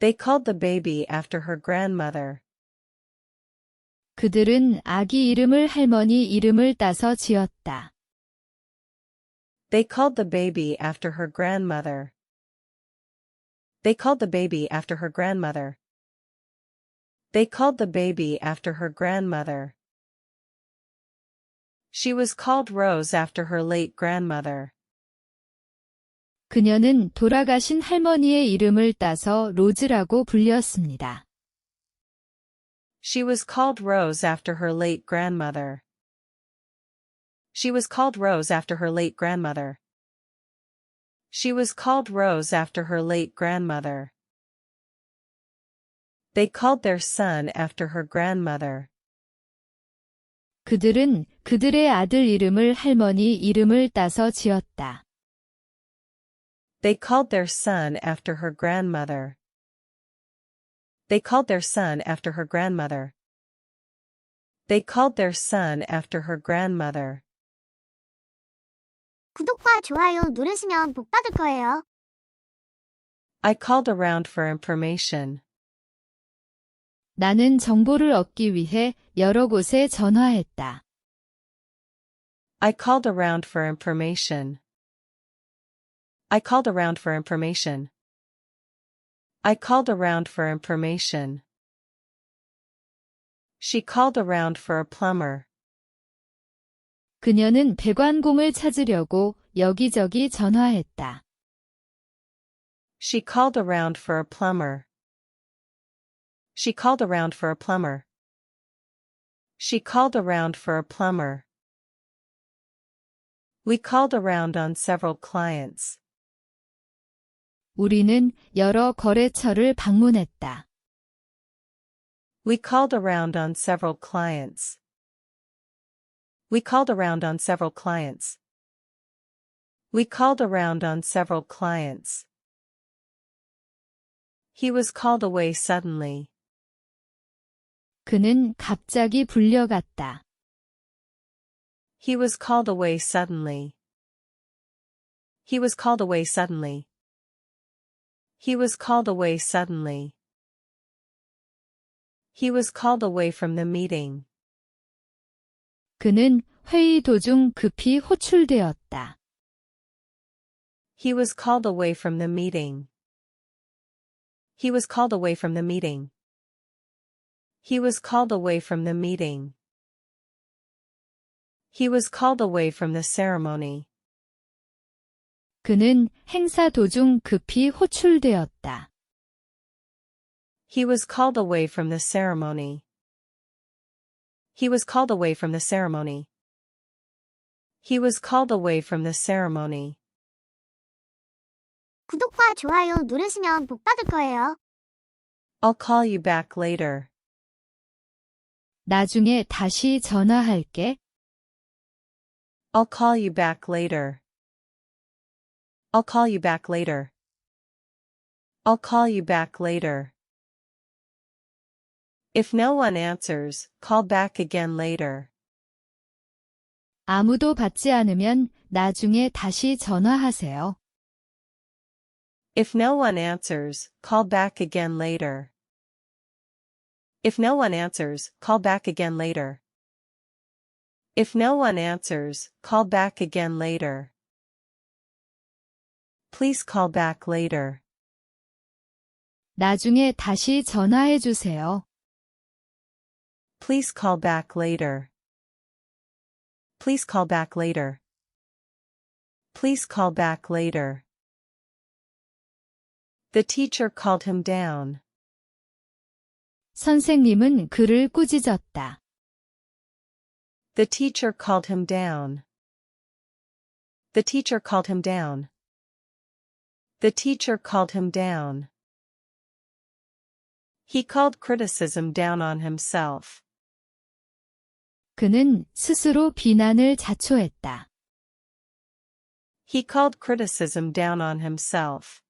They called the baby after her grandmother. 그들은 아기 이름을 할머니 이름을 따서 지었다. They called the baby after her grandmother. They called the baby after her grandmother. They called the baby after her grandmother. She was called Rose after her late grandmother. 그녀는 돌아가신 할머니의 이름을 따서 로즈라고 불렸습니다. She was called Rose after her late grandmother. She was called Rose after her late grandmother. She was called Rose after her late grandmother. They called their son after her grandmother. 그들은 그들의 아들 이름을 할머니 이름을 따서 지었다. They called their son after her grandmother. They called their son after her grandmother. They called their son after her grandmother. 구독과 좋아요 누르시면 복 받을 거예요. I called around for information. 나는 정보를 얻기 위해 여러 곳에 전화했다. I called around for information. I called around for information. I called around for information. She called around for a plumber. 그녀는 배관공을 찾으려고 여기저기 전화했다. She called around for a plumber. She called around for a plumber. She called around for a plumber. We called around on several clients. 우리는 여러 거래처를 방문했다. We called around on several clients. We called around on several clients. We called around on several clients. He was called away suddenly. 그는 갑자기 불려갔다. He was called away suddenly. He was called away suddenly. He was called away suddenly. He was called away from the meeting. 그는 회의 도중 급히 호출되었다. He was called away from the meeting. He was called away from the meeting. He was called away from the meeting. He was called away from the ceremony. 그는 행사 도중 급히 호출되었다. He was called away from the ceremony. He was called away from the ceremony. He was called away from the ceremony. 구독과 좋아요 누르시면 복 받을 거예요. I'll call you back later. 나중에 다시 전화할게. I'll call you back later. I'll call you back later. I'll call you back later. If no one answers, call back again later. 아무도 받지 않으면 나중에 다시 전화하세요. If no one answers, call back again later. If no one answers, call back again later. If no one answers, call back again later. Please call back later. 나중에 다시 전화해 주세요. Please call back later. Please call back later. Please call back later. The teacher called him down. 선생님은 그를 꾸짖었다. The teacher called him down. The teacher called him down. The teacher called him down. He called criticism down on himself. 그는 스스로 비난을 자초했다. He called criticism down on himself.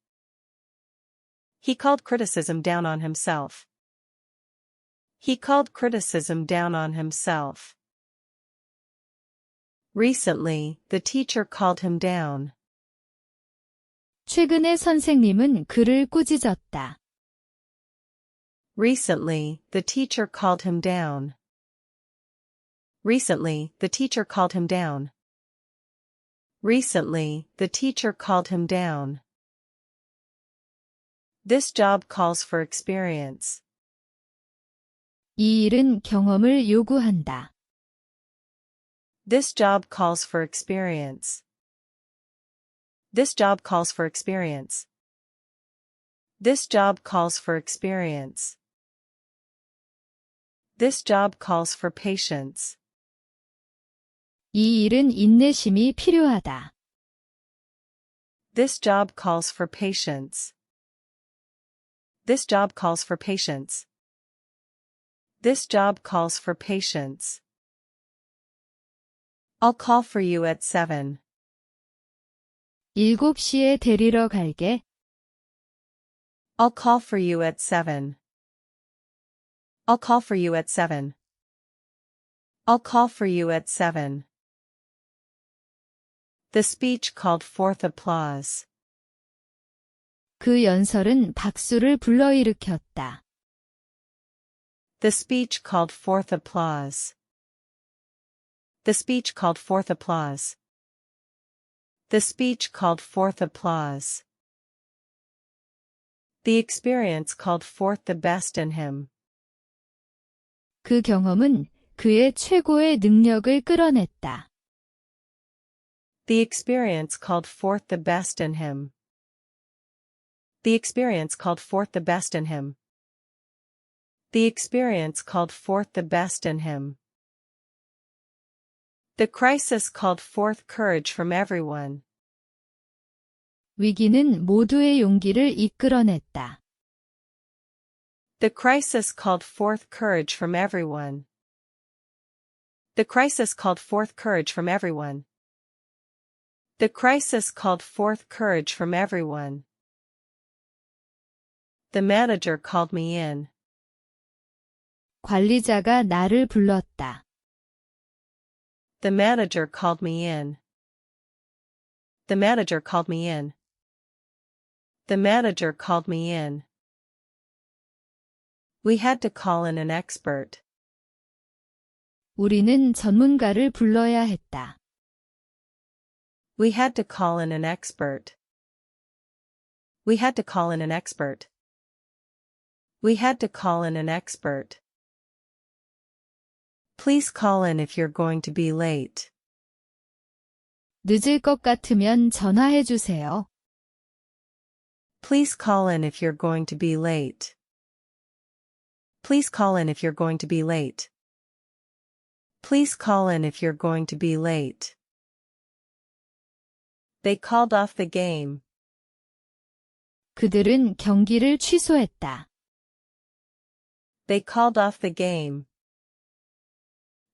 He called criticism down on himself. He called criticism down on himself. Recently, the teacher called him down. 최근에 선생님은 그를 꾸짖었다. Recently, the teacher called him down. Recently, the teacher called him down. Recently, the teacher called him down. This job calls for experience. 이 일은 경험을 요구한다. This job calls for experience. This job calls for experience. This job calls for experience. This job calls for patience. 이 일은 인내심이 필요하다. This job calls for patience. This job calls for patience. This job calls for patience. I'll call for you at 7. 7시에 데리러 갈게. I'll call for you at 7. I'll call for you at 7. I'll call for you at 7. The speech called forth applause. 그 연설은 박수를 불러일으켰다. The speech called forth applause. The speech called forth applause. The speech called forth applause. The experience called forth the best in him. 그 경험은 그의 최고의 능력을 끌어냈다. The experience called forth the best in him. The experience called forth the best in him. The experience called forth the best in him. The crisis called forth courage from everyone. 위기는 모두의 용기를 이끌어냈다. The crisis called forth courage from everyone. The crisis called forth courage from everyone. The crisis called forth courage from everyone. The manager called me in. 관리자가 나를 불렀다. The manager called me in. The manager called me in. The manager called me in. We had to call in an expert. 우리는 전문가를 불러야 했다. We had to call in an expert. We had to call in an expert. We had to call in an expert. Please call in if you're going to be late. 늦을 것 같으면 전화해 주세요. Please call in if you're going to be late. Please call in if you're going to be late. Please call in if you're going to be late. They called off the game. 그들은 경기를 취소했다. They called off the game.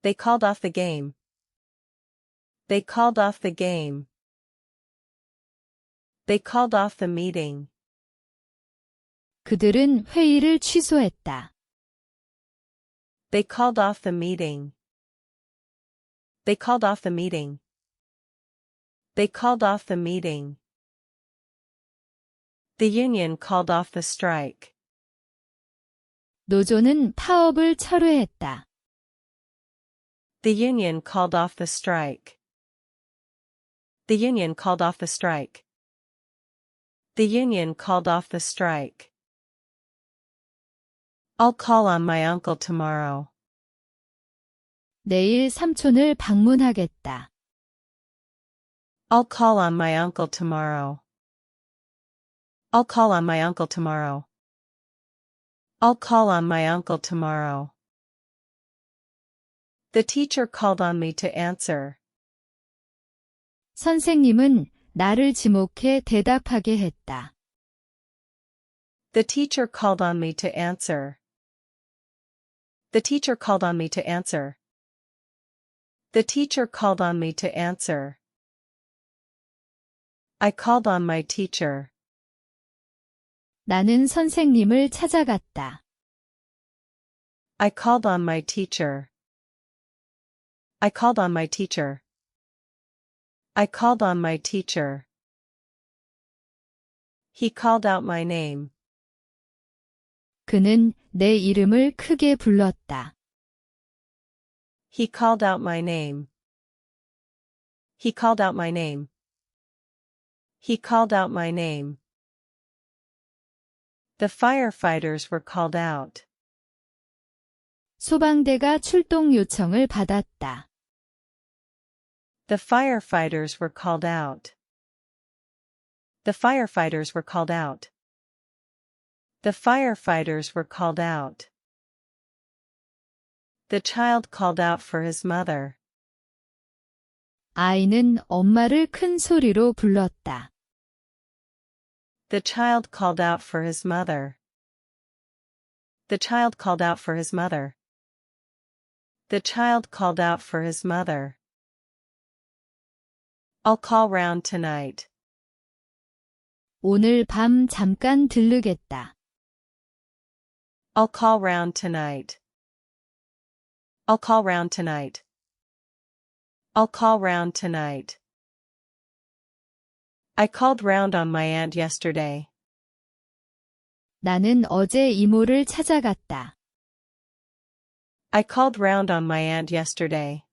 They called off the game. They called off the game. They called off the meeting. 그들은 회의를 취소했다. They called off the meeting. They called off the meeting. They called off the meeting. The union called off the strike. 노조는 파업을 철회했다. The union called off the strike. The union called off the strike. The union called off the strike. I'll call on my uncle tomorrow. 내일 삼촌을 방문하겠다. I'll call on my uncle tomorrow. I'll call on my uncle tomorrow. I'll call on my uncle tomorrow. The teacher called on me to answer. 선생님은 나를 지목해 대답하게 했다. The teacher called on me to answer. The teacher called on me to answer. The teacher called on me to answer. I called on my teacher. 나는 선생님을 찾아갔다. I called on my teacher. I called on my teacher. I called on my teacher. He called out my name. 그는 내 이름을 크게 불렀다. He called out my name. He called out my name. He called out my name. The firefighters were called out. 소방대가 출동 요청을 받았다. The firefighters were called out. The firefighters were called out. The firefighters were called out. The child called out for his mother. 아이는 엄마를 큰 소리로 불렀다. The child called out for his mother. The child called out for his mother. The child called out for his mother. I'll call round tonight. 오늘 밤 잠깐 들르겠다. I'll call round tonight. I'll call round tonight. I'll call round tonight. I called round on my aunt yesterday. 나는 어제 이모를 찾아갔다. I called round on my aunt yesterday.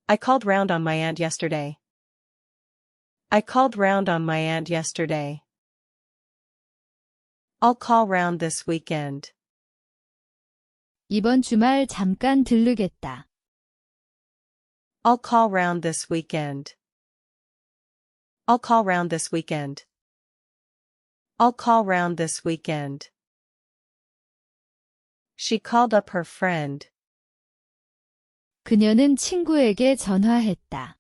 I called round on my aunt yesterday. I called round on my aunt yesterday. I'll call round this weekend. 이번 주말 잠깐 들르겠다. I'll call round this weekend. I'll call round this weekend. I'll call round this weekend. She called up her friend. 그녀는 친구에게 전화했다.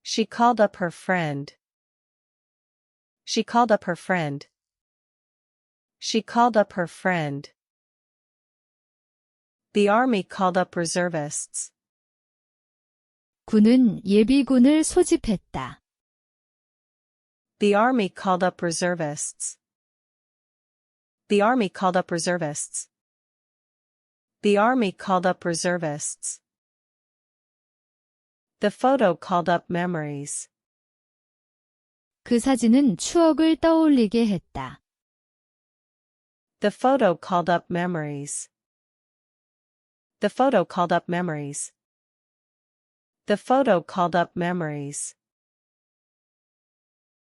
She called up her friend. She called up her friend. She called up her friend. The army called up reservists. 군은 예비군을 소집했다. The army called up reservists. The army called up reservists. The army called up reservists. The photo called up memories. 그 사진은 추억을 떠올리게 했다. The photo called up memories. The photo called up memories. The photo called up memories.